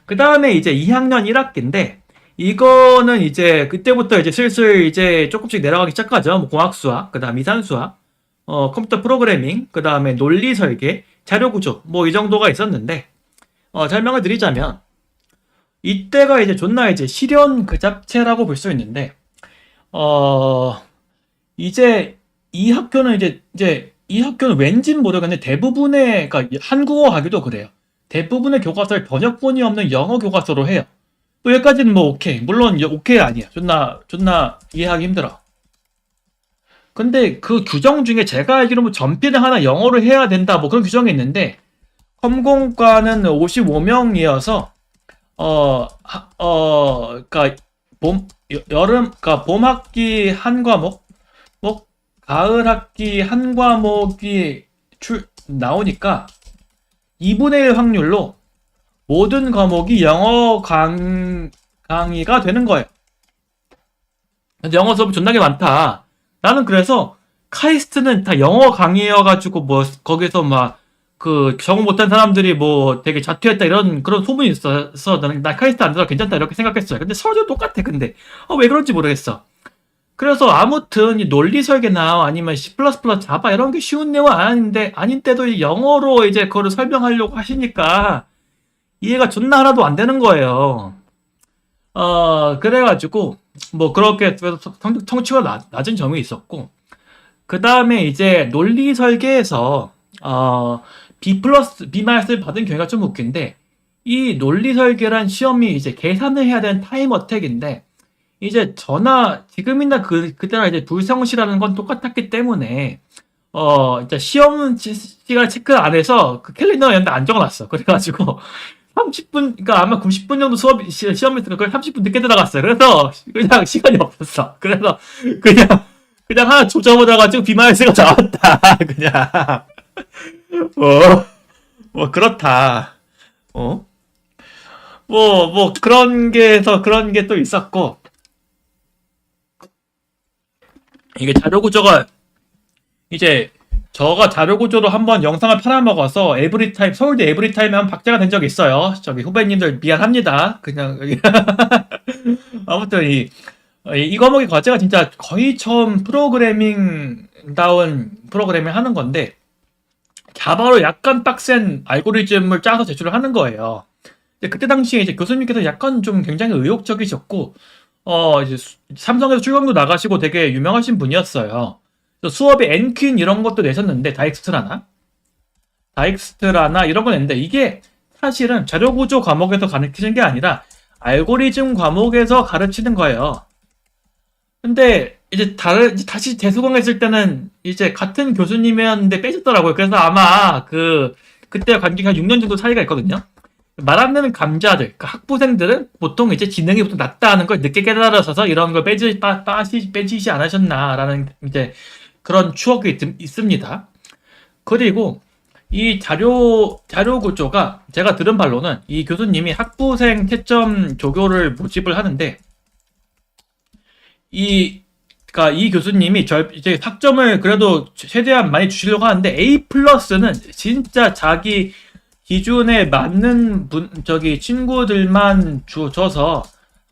그 다음에 이제 2학년 1학기인데, 이거는 이제 그때부터 이제 슬슬 이제 조금씩 내려가기 시작하죠. 뭐 공학수학, 그 다음 이산수학, 컴퓨터 프로그래밍, 그 다음에 논리 설계, 자료 구조, 뭐 이 정도가 있었는데, 설명을 드리자면, 이때가 이제 존나 이제 실현 그 잡채라고 볼 수 있는데, 어, 이제 이 학교는 이제 이 학교는 왠진 모르겠는데 대부분의, 그러니까 한국어 가기도 그래요. 대부분의 교과서를 번역본이 없는 영어 교과서로 해요. 또 여기까지는 뭐 오케이. 물론 오케이 아니야. 존나 이해하기 힘들어. 근데 그 규정 중에 제가 알기로 뭐 전필을 하나 영어로 해야 된다 뭐 그런 규정이 있는데 컴공과는 55명이어서 그러니까 그러니까 봄 학기 한 과목, 뭐 가을 학기 한 과목이 나오니까 2분의 1 확률로 모든 과목이 영어 강의가 되는 거예요. 영어 수업이 존나게 많다. 나는 그래서 카이스트는 다 영어 강의여가지고 뭐 거기서 막 그 적응 못한 사람들이 뭐 되게 자퇴했다 이런 그런 소문이 있어서 나는 나 카이스트 안 들어 괜찮다 이렇게 생각했어요. 근데 서류 똑같아. 근데 왜 그런지 모르겠어. 그래서 아무튼 이 논리 설계나 아니면 C++, 자바 이런 게 쉬운 내용은 아닌데도 영어로 이제 그거를 설명하려고 하시니까 이해가 존나 하나도 안 되는 거예요. 그래가지고 뭐 그렇게 성취가 낮은 점이 있었고 그 다음에 이제 논리 설계에서 B 마이너스를 받은 경우가 좀 웃긴데 이 논리 설계란 시험이 이제 계산을 해야 되는 타임 어택인데 이제 지금이나 그때나 이제 불성실하는 건 똑같았기 때문에 이제 시험 시간 체크 안 해서 그 캘린더 연대 안 적어놨어. 그래가지고 30분, 그러니까 아마 90분 정도 시험이 있으니까 거의 30분 늦게 들어갔어요. 그래서 그냥 시간이 없었어. 그래서 그냥 하나 조져보다가지고 비마이스가 나왔다. 그냥 뭐, 뭐 그렇다. 어? 뭐 그런 게 또 있었고 이게 자료 구조가 이제 저가 자료 구조로 한번 영상을 팔아먹어서 에브리타임 서울대 에브리타임에 한 박제가 된 적이 있어요. 저기 후배님들 미안합니다. 그냥 아무튼 이 과목의 과제가 진짜 거의 처음 프로그래밍다운 프로그래밍 하는 건데 자바로 약간 빡센 알고리즘을 짜서 제출을 하는 거예요. 근데 그때 당시에 이제 교수님께서 약간 좀 굉장히 의욕적이셨고 이제 삼성에서 출강도 나가시고 되게 유명하신 분이었어요. 수업에 엔퀸 이런 것도 내셨는데 다익스트라나 이런 거 냈는데 이게 사실은 자료구조 과목에서 가르치는 게 아니라 알고리즘 과목에서 가르치는 거예요. 근데 이제 다시 재수강했을 때는 이제 같은 교수님이었는데 빼셨더라고요. 그래서 아마 그때 관계가 6년 정도 차이가 있거든요. 말 안 되는 감자들, 그 학부생들은 보통 이제 지능이 보통 낮다는 걸 늦게 깨달아서서 이런 걸 빼지시 않으셨나라는 이제 그런 추억이 있습니다. 그리고 이 자료 구조가 제가 들은 바로는 이 교수님이 학부생 채점 조교를 모집을 하는데 그러니까 이 교수님이 이제 학점을 그래도 최대한 많이 주시려고 하는데 A 플러스는 진짜 자기 기준에 맞는 친구들만 줘서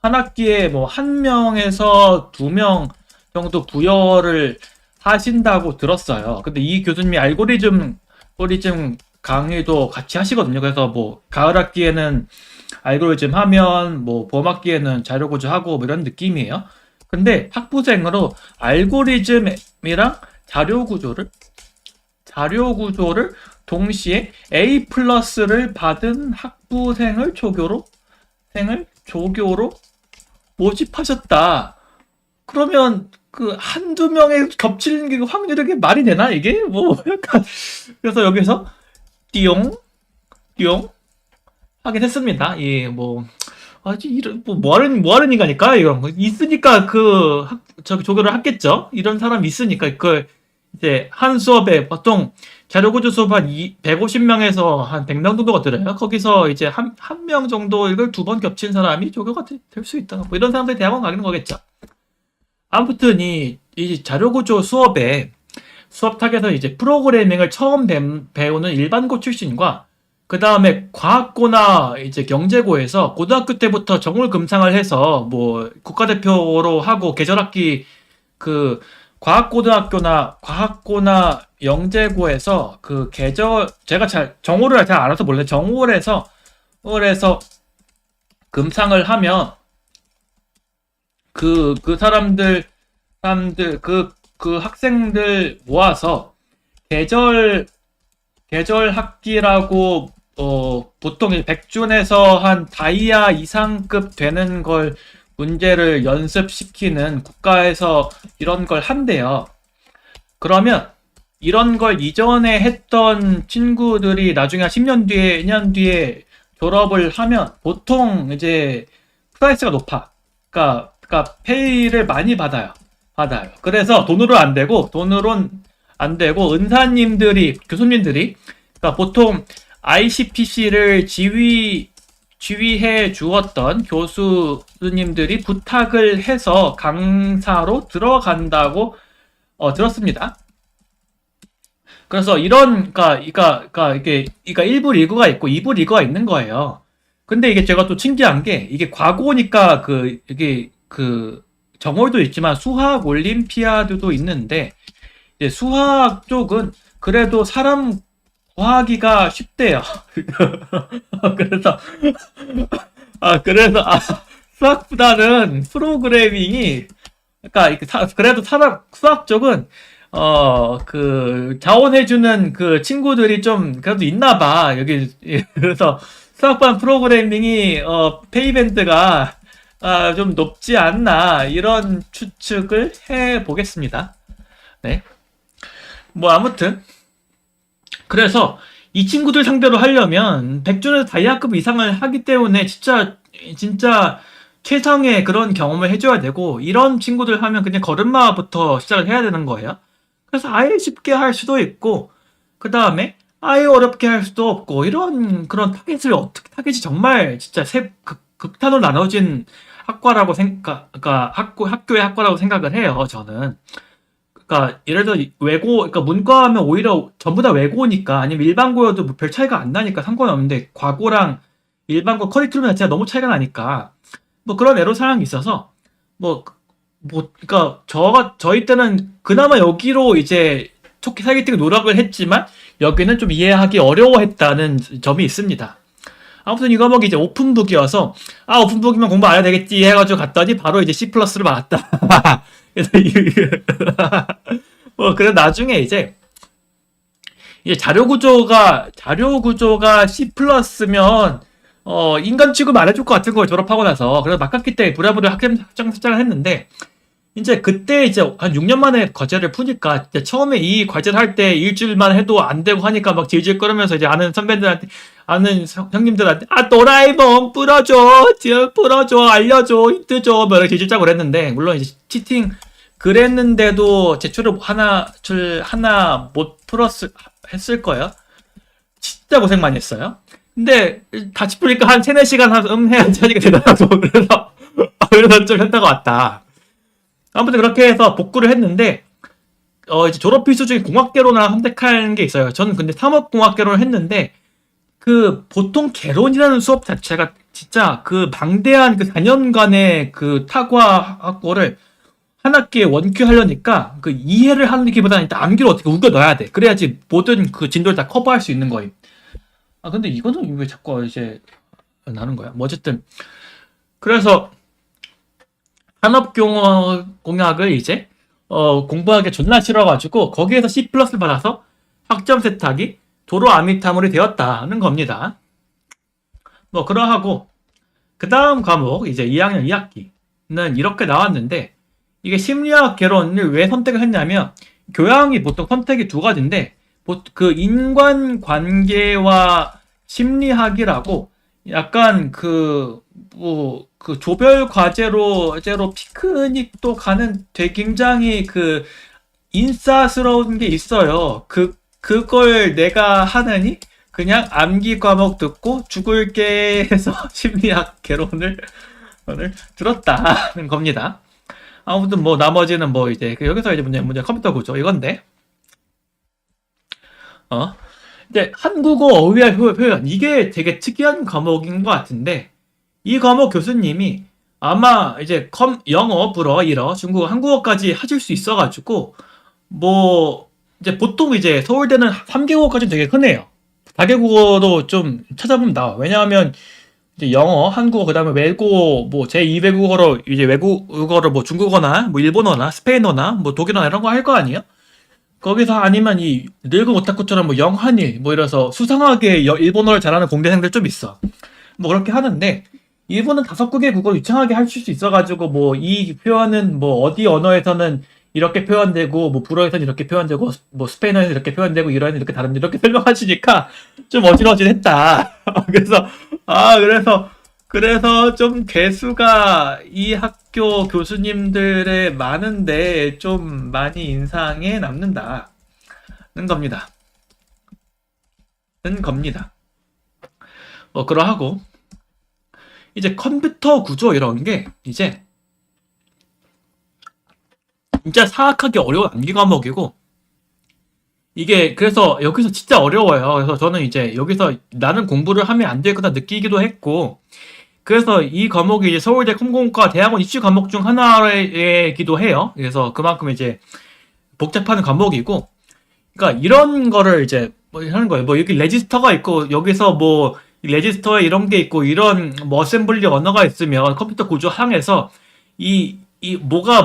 한 학기에 뭐 1명에서 2명 정도 부여를 하신다고 들었어요. 근데 이 교수님이 알고리즘 강의도 같이 하시거든요. 그래서 뭐 가을 학기에는 알고리즘 하면 뭐 봄 학기에는 자료 구조하고 뭐 이런 느낌이에요. 근데 학부생으로 알고리즘이랑 자료 구조를 동시에 A 플러스를 받은 학부생을 조교로 모집하셨다. 그러면 그 한두 명에 겹치는 확률이 말이 되나 이게? 뭐 약간 그래서 여기서 띠용 하긴 했습니다. 예, 이런 뭐하는 인간일까 이런 거 있으니까 조교를 했겠죠. 이런 사람이 있으니까 이제 한 수업에 보통 자료구조 수업 한 150명에서 한 100명 정도가 들어요. 거기서 이제 한 명 정도 이걸 2번 겹친 사람이 조교가 될 수 있다. 뭐 이런 사람들이 대학원 가는 거겠죠. 아무튼 이 자료구조 수업 타겟에서 이제 프로그래밍을 처음 배우는 일반고 출신과 그 다음에 과학고나 이제 경제고에서 고등학교 때부터 정월금상을 해서 뭐 국가대표로 하고 계절학기 그 과학고나 영재고에서 그 계절 제가 잘 정오를 잘 알아서 몰래 정월에서 금상을 하면 그 사람들 그 학생들 모아서 계절 학기라고 보통 100준에서 한 다이아 이상급 되는 걸 문제를 연습시키는 국가에서 이런 걸 한대요. 그러면 이런 걸 이전에 했던 친구들이 나중에 한 10년 뒤에, 2년 뒤에 졸업을 하면 보통 이제 프라이스가 높아. 그러니까 페이를 많이 받아요. 그래서 돈으로는 안 되고 교수님들이 그러니까 보통 ICPC를 지휘해 주었던 교수님들이 부탁을 해서 강사로 들어간다고 들었습니다. 그래서 그러니까 이게 1부 리그가 있고 2부 리그가 있는 거예요. 근데 이게 제가 또 신기한 게 이게 과거니까 이게 정월도 있지만 수학 올림피아드도 있는데 이제 수학 쪽은 그래도 사람 구하기가 쉽대요. 그래서 그래서 수학보다는 프로그래밍이 그러니까 그래도 수학 쪽은 자원해주는 그 친구들이 좀 그래도 있나 봐 여기. 그래서 수학반 프로그래밍이 페이밴드가 좀 높지 않나 이런 추측을 해 보겠습니다. 네. 뭐 아무튼 그래서 이 친구들 상대로 하려면 100준에서 다이아급 이상을 하기 때문에 진짜 최상의 그런 경험을 해줘야 되고 이런 친구들 하면 그냥 걸음마부터 시작을 해야 되는 거예요. 그래서 아예 쉽게 할 수도 있고 그 다음에 아예 어렵게 할 수도 없고 이런 그런 타겟이 정말 진짜 극단으로 나눠진 학과라고 그러니까 학교의 학과라고 생각을 해요. 저는. 그러니까 예를 들어 그러니까 문과하면 오히려 전부 다 외고니까 아니면 일반고여도 뭐 별 차이가 안 나니까 상관없는데 과고랑 일반고 커리큘럼 자체가 너무 차이가 나니까 뭐 그런 애로사항이 있어서 그러니까 저희 때는 그나마 여기로 이제 초기 타겟팅 노력을 했지만 여기는 좀 이해하기 어려워했다는 점이 있습니다. 아무튼 이거 뭐 이제 오픈북이어서 오픈북이면 공부 안 해야 되겠지 해가지고 갔더니 바로 이제 C 플러스를 받았다. 그래서 그래 나중에 이제 자료 구조가 C 플러스면 인간 취급 안 해줄 것 같은 걸 졸업하고 나서 그래서 막학기 때 부랴부랴 학점 설정을 했는데 이제 그때 이제 한 6년 만에 과제를 푸니까 처음에 이 과제를 할 때 일주일만 해도 안 되고 하니까 막 질질 끌으면서 이제 아는 선배들한테 형님들한테 도라에몽 풀어줘 알려줘 힌트 줘 뭐 이렇게 질질 짜고 그랬는데 물론 이제 치팅 그랬는데도 제출을 하나 못 했을 거예요. 진짜 고생 많이 했어요. 근데 다시 풀니까 한 3-4시간 해야지 하니까 되더라고. 그래서 좀 현타가 왔다. 아무튼 그렇게 해서 복구를 했는데 이제 졸업 필수 중에 공학개론을 선택한 게 있어요. 저는 근데 산업공학개론을 했는데 보통 개론이라는 수업 자체가 진짜 방대한 4년간의 타과학고를 한 학기에 원큐 하려니까 이해를 하는 기보다는 일단 암기를 어떻게 우겨 넣어야 돼. 그래야지 모든 진도를 다 커버할 수 있는 거임. 근데 이거는 왜 자꾸 이제 나는 거야? 뭐 어쨌든 그래서 산업공학을 이제 공부하기 존나 싫어가지고 거기에서 C 플러스를 받아서 학점 세탁이 도로 아미타물이 되었다는 겁니다. 뭐 그러하고 그 다음 과목 이제 2학년 2학기는 이렇게 나왔는데 이게 심리학 개론을 왜 선택을 했냐면 교양이 보통 선택이 2가지인데 인간관계와 심리학이라고 약간 조별 과제로 피크닉도 가는 되게 굉장히 인싸스러운 게 있어요. 그걸 내가 하느니 그냥 암기 과목 듣고 죽을게 해서 심리학 개론을 들었다는 겁니다. 아무튼 뭐 나머지는 이제 여기서 이제 문제 컴퓨터 구조 이건데 근데 한국어 어휘와 표현 이게 되게 특이한 과목인 것 같은데 이 과목 교수님이 아마 이제 영어, 불어, 일어, 중국어, 한국어까지 하실 수 있어가지고 뭐 이제 보통 이제 서울대는 3개국어까지는 되게 흔해요. 4개국어도 좀 찾아보면 나와. 왜냐하면 이제 영어, 한국어, 그다음에 외국어, 뭐 제2외국어로 이제 외국어로 뭐 중국어나 뭐 일본어나 스페인어나 뭐 독일어나 이런 거 할 거 아니에요? 거기서 아니면 이 늙은 오타쿠처럼 뭐 영한일 뭐 이래서 수상하게 일본어를 잘하는 공대생들 좀 있어. 뭐 그렇게 하는데 일본은 5국의 국어를 유창하게 할 수 있어가지고 뭐 이 표현은 뭐 어디 언어에서는 이렇게 표현되고 뭐 불어에서는 이렇게 표현되고 뭐 스페인어에서 이렇게 표현되고 이러는 이렇게 다른데 이렇게 설명하시니까 좀 어질어질했다. 그래서 그래서 좀 개수가 이 학교 교수님들의 많은데 좀 많이 인상에 남는다는 겁니다. 는 겁니다. 그러하고 이제 컴퓨터 구조 이런 게 이제 진짜 사악하게 어려운 암기 과목이고 이게 그래서 여기서 진짜 어려워요. 그래서 저는 이제 여기서 나는 공부를 하면 안 되겠다 느끼기도 했고 그래서 이 과목이 이제 서울대 컴공과 대학원 입시 과목 중 하나이기도 해요. 그래서 그만큼 이제 복잡한 과목이고 그러니까 이런 거를 이제 뭐 하는 거예요. 뭐 여기 레지스터가 있고 여기서 뭐 레지스터에 이런 게 있고 이런 뭐 어셈블리 언어가 있으면 컴퓨터 구조 항에서 이 뭐가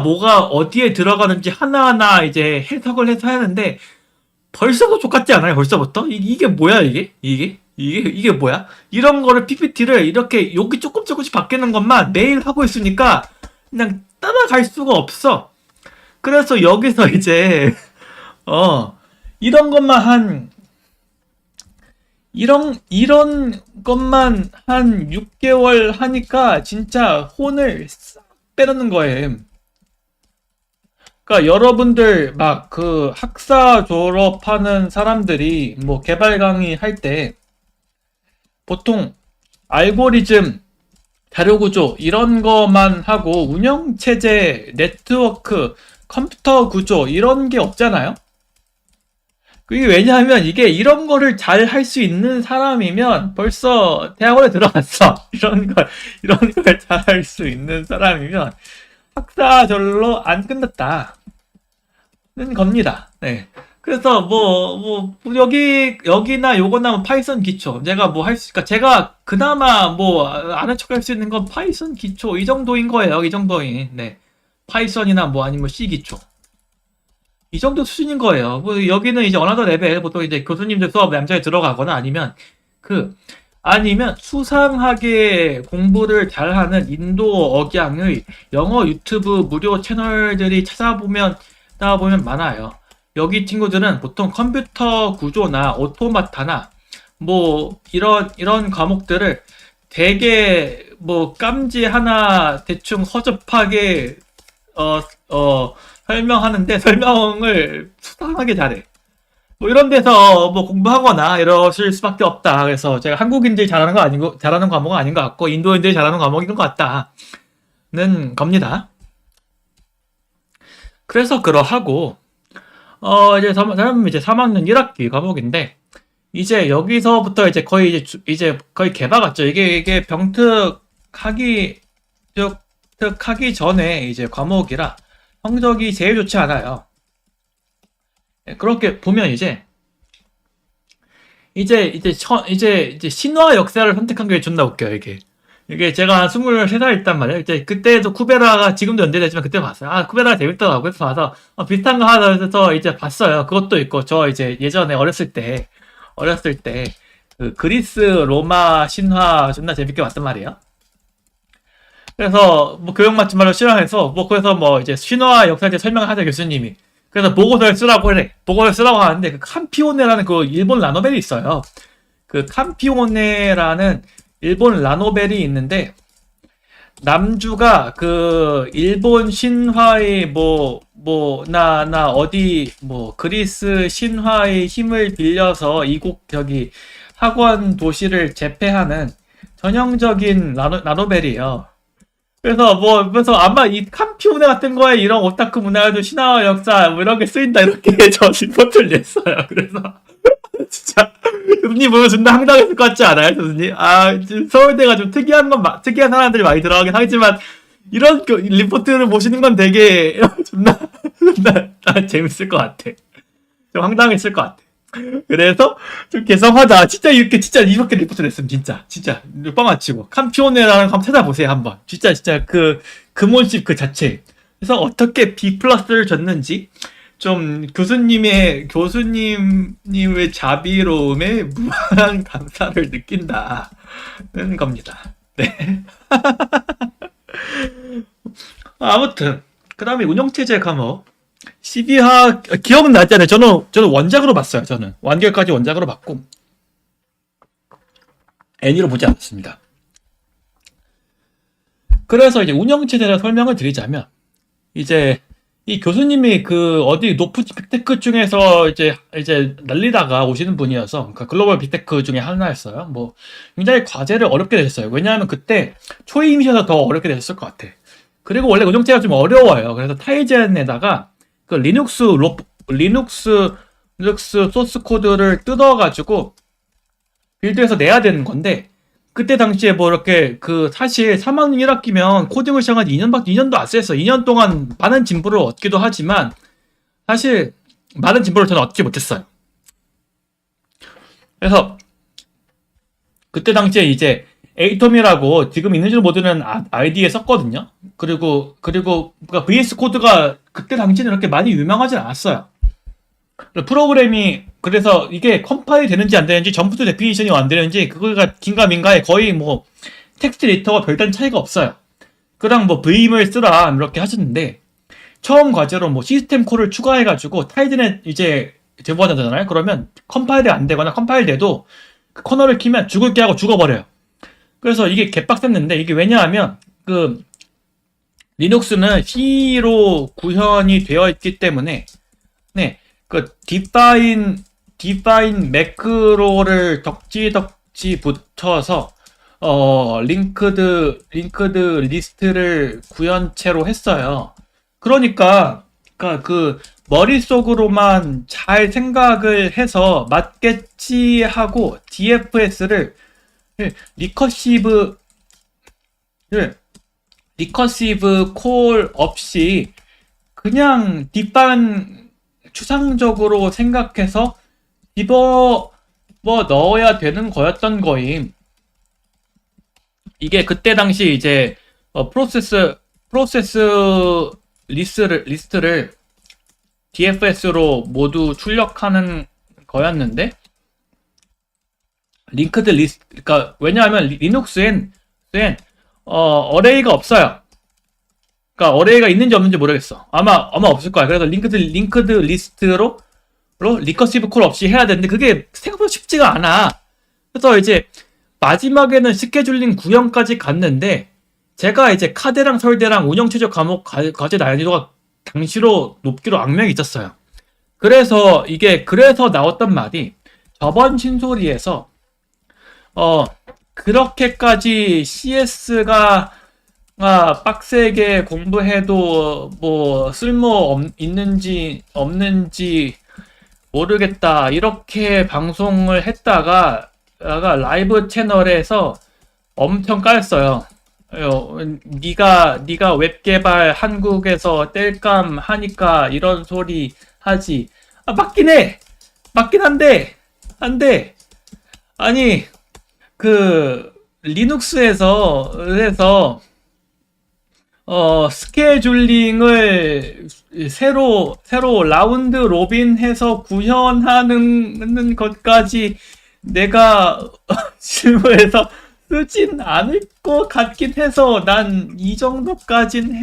어디에 들어가는지 하나하나 이제 해석을 해서 하는데 벌써도 똑같지 않아요? 벌써부터? 이게 뭐야 이게 뭐야? 이런 거를 PPT를 이렇게 여기 조금씩 바뀌는 것만 매일 하고 있으니까 그냥 따라갈 수가 없어. 그래서 여기서 이제 이런 것만 이런 것만 한 6개월 하니까 진짜 혼을 싹 빼놓는 거예요. 그러니까 여러분들 막 그 학사 졸업하는 사람들이 뭐 개발 강의 할 때 보통 알고리즘, 자료 구조 이런 거만 하고 운영 체제, 네트워크, 컴퓨터 구조 이런 게 없잖아요. 그게 왜냐하면 이게 이런 거를 잘 할 수 있는 사람이면 벌써 대학원에 들어갔어. 이런 걸 잘 할 수 있는 사람이면 학사절로 안 끝났다는 겁니다. 네. 그래서 여기나 요거나 뭐 파이썬 기초 제가 뭐 그러니까 제가 그나마 뭐 아는 척 할 수 있는 건 파이썬 기초 이 정도인 거예요. 이 정도인. 네. 파이썬이나 뭐 아니면 C 기초. 이 정도 수준인 거예요. 뭐 여기는 이제 어나더 레벨 보통 이제 교수님들 수업 얌전히 들어가거나 아니면 수상하게 공부를 잘하는 인도 억양의 영어 유튜브 무료 채널들이 찾아보면 많아요. 여기 친구들은 보통 컴퓨터 구조나 오토마타나 뭐 이런 과목들을 되게 뭐 깜지 하나 대충 허접하게 설명하는데 설명을 수상하게 잘해. 뭐 이런 데서 뭐 공부하거나 이러실 수밖에 없다. 그래서 제가 한국인들이 잘하는 거 아니고 잘하는 과목은 아닌 것 같고 인도인들이 잘하는 과목인 것 같다는 겁니다. 그래서 그러하고 이제 다음 이제 3학년 1학기 과목인데 이제 여기서부터 이제 거의 이제 거의 개박 같죠. 이게 병특하기 전에 이제 과목이라 성적이 제일 좋지 않아요. 그렇게 보면 이제 신화 역사를 선택한 게 존나 웃겨요, 이게 제가 23살 있단 말이에요. 이제 그때도 쿠베라가 지금도 연대되지만 그때 봤어요. 아, 쿠베라가 재밌더라고요. 그래서 봐서 비슷한 거 하나 해서 이제 봤어요. 그것도 있고 저 이제 예전에 어렸을 때 그 그리스 로마 신화 존나 재밌게 봤단 말이에요. 그래서 뭐 교육 맞춤말로 실행해서 뭐 그래서 뭐 이제 신화 역사에 대해 설명을 하자 교수님이. 그래서 보고서를 쓰라고 그래. 보고서를 쓰라고 하는데 그 캄피오네라는 그 일본 라노벨이 있어요. 그 캄피오네라는 일본 라노벨이 있는데 남주가 그 일본 신화의 어디 그리스 신화의 힘을 빌려서 이곳 저기 학원 도시를 제패하는 전형적인 라노벨이에요. 그래서 아마 이 캄피오네 같은 거에 이런 오타쿠 문화도 신화와 역사 뭐 이런 게 쓰인다 이렇게 저 리포트를 냈어요. 그래서 진짜 교수님 보면 존나 황당했을 것 같지 않아요, 교수님? 아, 지금 서울대가 좀 특이한 사람들이 많이 들어가긴 하지만 이런 리포트를 보시는 건 되게 존나 재밌을 것 같아. 좀 황당했을 것 같아. 그래서 좀 개성하다. 진짜 이렇게 리포트 냈으면 진짜 뻥 안 치고 캄피오네라는 거 한번 찾아보세요 한번. 진짜 그 금혼집 그 자체. 그래서 어떻게 B 플러스를 줬는지 좀 교수님의 자비로움에 무한한 감사를 느낀다는 겁니다. 네. 아무튼 그다음에 운영체제 과목 12화 기억나잖아요. 저는 원작으로 봤어요. 저는 완결까지 원작으로 봤고 애니로 보지 않았습니다. 그래서 이제 운영체제를 설명을 드리자면 이제 이 교수님이 그 어디 높은 빅테크 중에서 이제 날리다가 오시는 분이어서 그러니까 글로벌 빅테크 중에 하나였어요. 뭐 굉장히 과제를 어렵게 되셨어요. 왜냐하면 그때 초임이셔서 더 어렵게 되셨을 것 같아. 그리고 원래 운영체제가 좀 어려워요. 그래서 타이젠에다가 그 리눅스 소스 코드를 뜯어가지고 빌드해서 내야 되는 건데 그때 당시에 뭐 이렇게 그 사실 3학년 1학기면 코딩을 시작한 지 2년도 안 됐어. 2년 동안 많은 진보를 얻기도 하지만 사실 많은 진보를 저는 얻지 못했어요. 그래서 그때 당시에 이제 에이톰이라고 지금 있는지도 모르는 아이디에 썼거든요. 그리고 그러니까 VS 코드가 그때 당시에는 그렇게 많이 유명하진 않았어요. 프로그램이 그래서 이게 컴파일 되는지 안 되는지 점프트 데피니션이 안 되는지 그거가 긴가민가에 거의 뭐 텍스트 에디터와 별다른 차이가 없어요. 그랑 뭐 vim을 쓰라 이렇게 하셨는데 처음 과제로 뭐 시스템 콜을 추가해가지고 타이든에 이제 제보하잖아요. 그러면 컴파일이 안 되거나 컴파일 돼도 그 커널을 키면 죽을게 하고 죽어버려요. 그래서 이게 개빡셌는데 이게 왜냐하면 그 리눅스는 C로 구현이 되어 있기 때문에 네. 그 디파인 매크로를 덕지 붙여서 링크드 리스트를 구현체로 했어요. 그러니까 그 머릿속으로만 잘 생각을 해서 맞겠지 하고 DFS를 리커시브 콜 없이 그냥 디파인 추상적으로 생각해서 집어 넣어야 되는 거였던 거임. 이게 그때 당시 이제 프로세스 리스트를 DFS로 모두 출력하는 거였는데 링크드 리스트 그러니까 왜냐하면 리눅스엔 어레이가 없어요. 그러니까 어레이가 있는지 없는지 모르겠어. 아마 없을 거야. 그래서 링크드 리스트로 리커시브 콜 없이 해야 되는데 그게 생각보다 쉽지가 않아. 그래서 이제 마지막에는 스케줄링 구현까지 갔는데 제가 이제 카대랑 설대랑 운영체제 과목 과제 난이도가 당시로 높기로 악명이 있었어요. 그래서 나왔던 말이 저번 신소리에서 그렇게까지 CS가 빡세게 공부해도 뭐 쓸모 있는지 없는지 모르겠다 이렇게 방송을 했다가 라이브 채널에서 엄청 까였어요. 네가 웹 개발 한국에서 뗄감 하니까 이런 소리 하지. 맞긴 한데 아니 그 리눅스에서 스케줄링을 새로 라운드 로빈해서 구현하는 것까지 내가 실무에서 쓰진 않을 것 같긴 해서 난 이 정도까진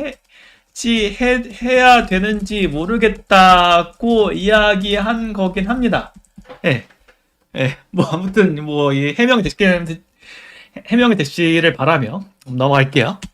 해야 되는지 모르겠다고 이야기한 거긴 합니다. 뭐 아무튼 뭐 이 해명이 되시기를 바라며 넘어갈게요.